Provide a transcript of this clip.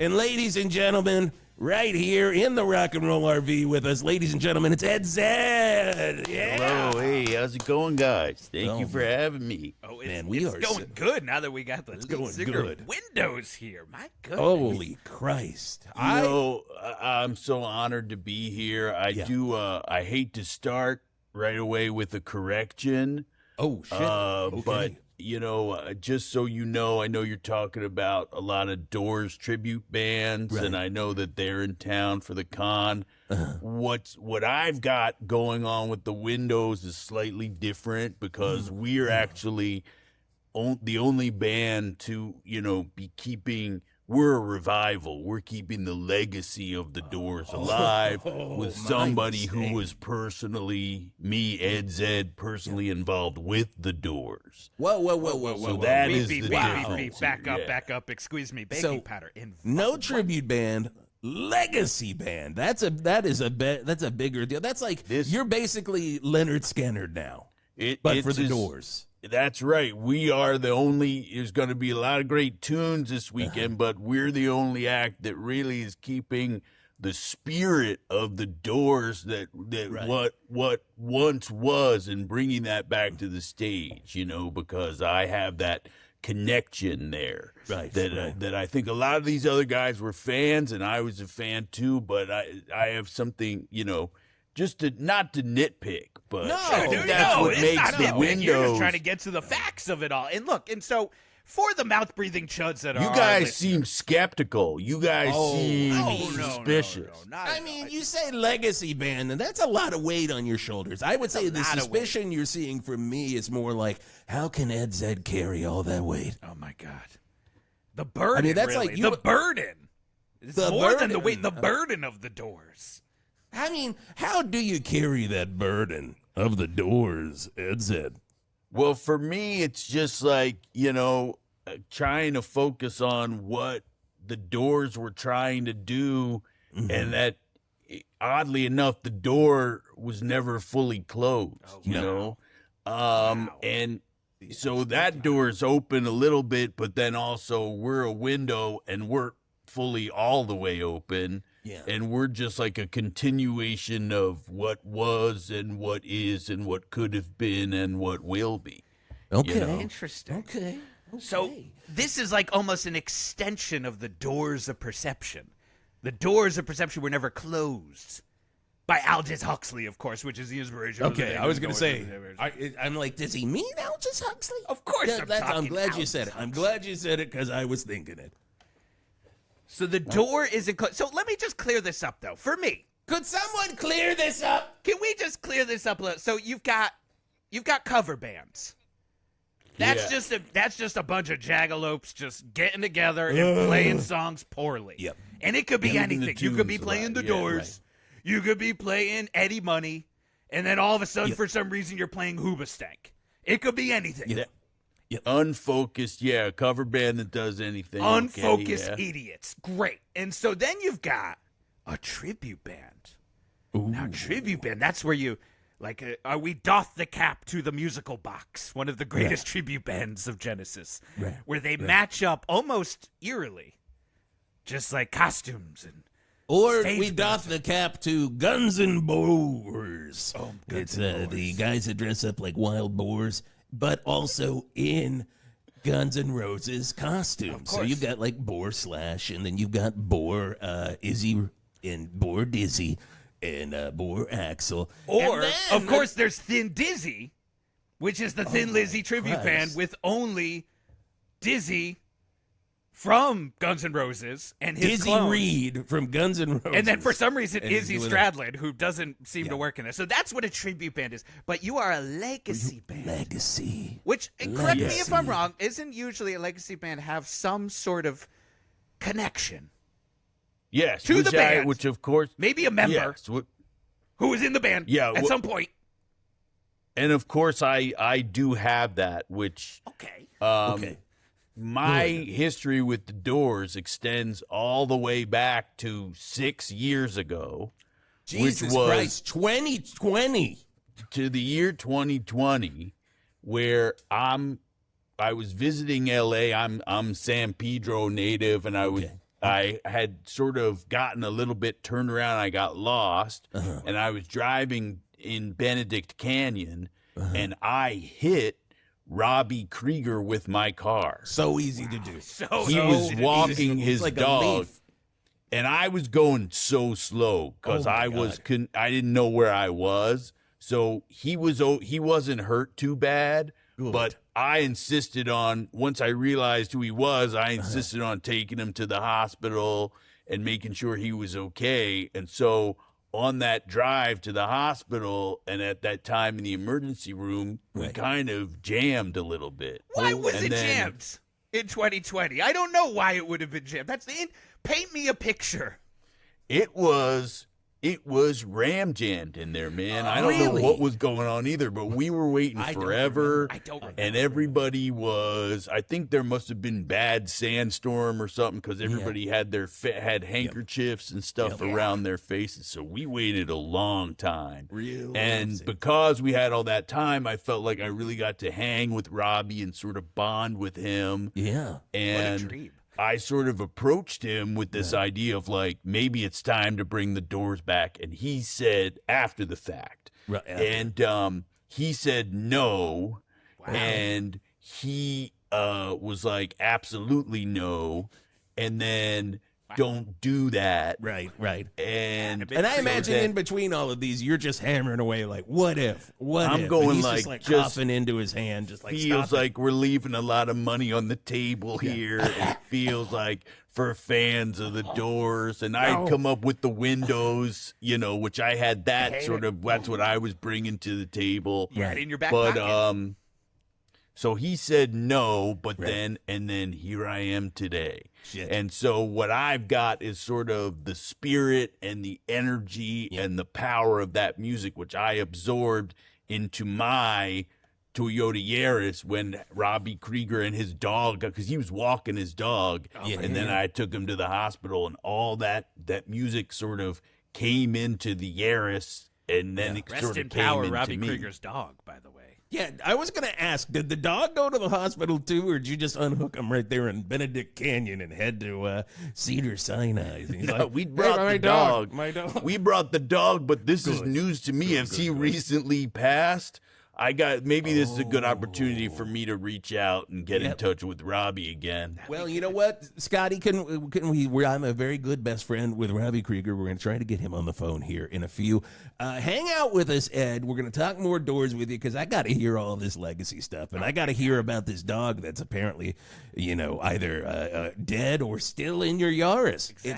And ladies and gentlemen, right here in the Rock and Roll RV with us, ladies and gentlemen, it's Ed Zed. Yeah. Hello, hey, how's it going, guys? Thank you for having me. Oh, it's going good now that we got the Krieger windows here. My goodness. Holy Christ. I'm so honored to be here. I hate to start right away with a correction. Oh, shit. Okay. But, just so you know, I know you're talking about a lot of Doors tribute bands, and I know that they're in town for the con. What I've got going on with the Windows is slightly different because we're actually the only band to, be keeping. We're a revival. We're keeping the legacy of the Doors alive with somebody who was personally, me, Ed Zed, personally involved with the Doors. Whoa. So that is the difference. Back up. Excuse me. Baking powder. No tribute band. Legacy band. That's a bigger deal. That's like you're basically Leonard Skinner now, but for the Doors. That's right. We are the only. There's going to be a lot of great tunes this weekend, but we're the only act that really is keeping the spirit of the Doors what once was, and bringing that back to the stage. Because I have that connection there. That I think a lot of these other guys were fans, and I was a fan too. But I have something, just not to nitpick, but I think that's what makes the Windows. You're just trying to get to the facts of it all. And look, so for the mouth-breathing chuds that are, you guys seem skeptical. You guys seem suspicious. You say legacy band, and that's a lot of weight on your shoulders. I would say the suspicion you're seeing from me is more like, how can Ed Zed carry all that weight? Oh my God, the burden. That's really. The burden. It's more than the weight. The burden of the Doors. How do you carry that burden of the Doors, Ed Zed? Well, for me, it's just like, trying to focus on what the Doors were trying to do, and that, oddly enough, the door was never fully closed, and so that door is open a little bit, but then also we're a window, and we're fully all the way open. Yeah. And we're just like a continuation of what was and what is and what could have been and what will be. Okay. Interesting. Okay. So this is like almost an extension of the Doors of Perception. The Doors of Perception were never closed. By Aldous Huxley, of course, which is the inspiration. Okay, I was going to say, I'm like, does he mean Aldous Huxley? Of course I'm glad you said it. I'm glad you said it because I was thinking it. So the door isn't closed. So let me just clear this up, though. For me, could someone clear this up? Can we just clear this up a little? So you've got cover bands. That's just a bunch of jagalopes just getting together and playing songs poorly. Yep. And it could be anything. You could be playing the Doors. Right. You could be playing Eddie Money, and then all of a sudden, for some reason, you're playing Hoobastank. It could be anything. Yep. Unfocused, a cover band that does anything. Unfocused idiots. Great. And so then you've got a tribute band. Ooh. Now, tribute band, that's where you, we doff the cap to the Musical Box, one of the greatest tribute bands of Genesis, where they match up almost eerily, just like costumes and Or we doff the cap to Guns and Boars. Oh, it's the guys that dress up like wild boars, but also in Guns N' Roses costumes. So you've got like Boar Slash, and then you've got Boar Izzy and Boar Dizzy and Boar Axel. Or, of course, there's Thin Dizzy, which is the Thin Lizzy tribute band with only Dizzy from Guns N' Roses and his Dizzy clones. Reed from Guns N' Roses. And then for some reason, Izzy Stradlin, who doesn't seem to work in this. So that's what a tribute band is. But you are a legacy band. Legacy. Which, correct me if I'm wrong, isn't usually a legacy band have some sort of connection? Yes. To the band. Which, of course. Maybe a member who was in the band at some point. And, of course, I do have that, which... Okay. My history with the Doors extends all the way back to 6 years ago. Jesus which was Christ, 2020. To the year 2020, where I was visiting L.A. I'm San Pedro native, and I was I had sort of gotten a little bit turned around. I got lost, and I was driving in Benedict Canyon, and I hit Robbie Krieger with my car. So easy to do. He was walking his like a dog, leaf. and I was going so slow because Oh my I didn't know where I was. So he wasn't hurt too bad, but I insisted on, once I realized who he was, I insisted on taking him to the hospital and making sure he was okay. And so on that drive to the hospital and at that time in the emergency room, we kind of jammed a little bit. Why was it jammed in 2020? I don't know why it would have been jammed. Paint me a picture. It was ram jammed in there, man. I don't know what was going on either, but we were waiting forever. I don't remember. And everybody was, I think there must have been bad sandstorm or something because everybody had had handkerchiefs and stuff around their faces. So we waited a long time. And because we had all that time, I felt like I really got to hang with Robbie and sort of bond with him. Yeah. And what a dream. I sort of approached him with this idea of like, maybe it's time to bring the Doors back. And he said after the fact. Right. And he said no. Wow. And he was like, absolutely no. And then don't do that. Right. And I imagine in between all of these, you're just hammering away like, what if? I'm if? going and he's like just coughing into his hand, just like feels like we're leaving a lot of money on the table here. And it feels like for fans of the Doors, and I'd come up with the windows, which I had that sort of. That's what I was bringing to the table. Yeah, in your back pocket. So he said no, but then here I am today. Shit. And so what I've got is sort of the spirit and the energy and the power of that music, which I absorbed into my Toyota Yaris when Robbie Krieger and his dog, because he was walking his dog, and then I took him to the hospital, and all that music sort of came into the Yaris, and then it Rest sort in of came power, into Robbie me. Krieger's dog, by the way. Yeah, I was going to ask, did the dog go to the hospital too, or did you just unhook him right there in Benedict Canyon and head to Cedar Sinai? And he's No, like, we brought "Hey, my the dog. My dog. We brought the dog, but this is news to me. As he recently passed, maybe this is a good opportunity for me to reach out and get in touch with Robbie again. Well, you know what, Scotty, can we? I'm a very good best friend with Robbie Krieger. We're going to try to get him on the phone here in a few. Hang out with us, Ed. We're going to talk more Doors with you because I got to hear all this legacy stuff, and I got to hear about this dog that's apparently, either dead or still in your Yaris. Exactly.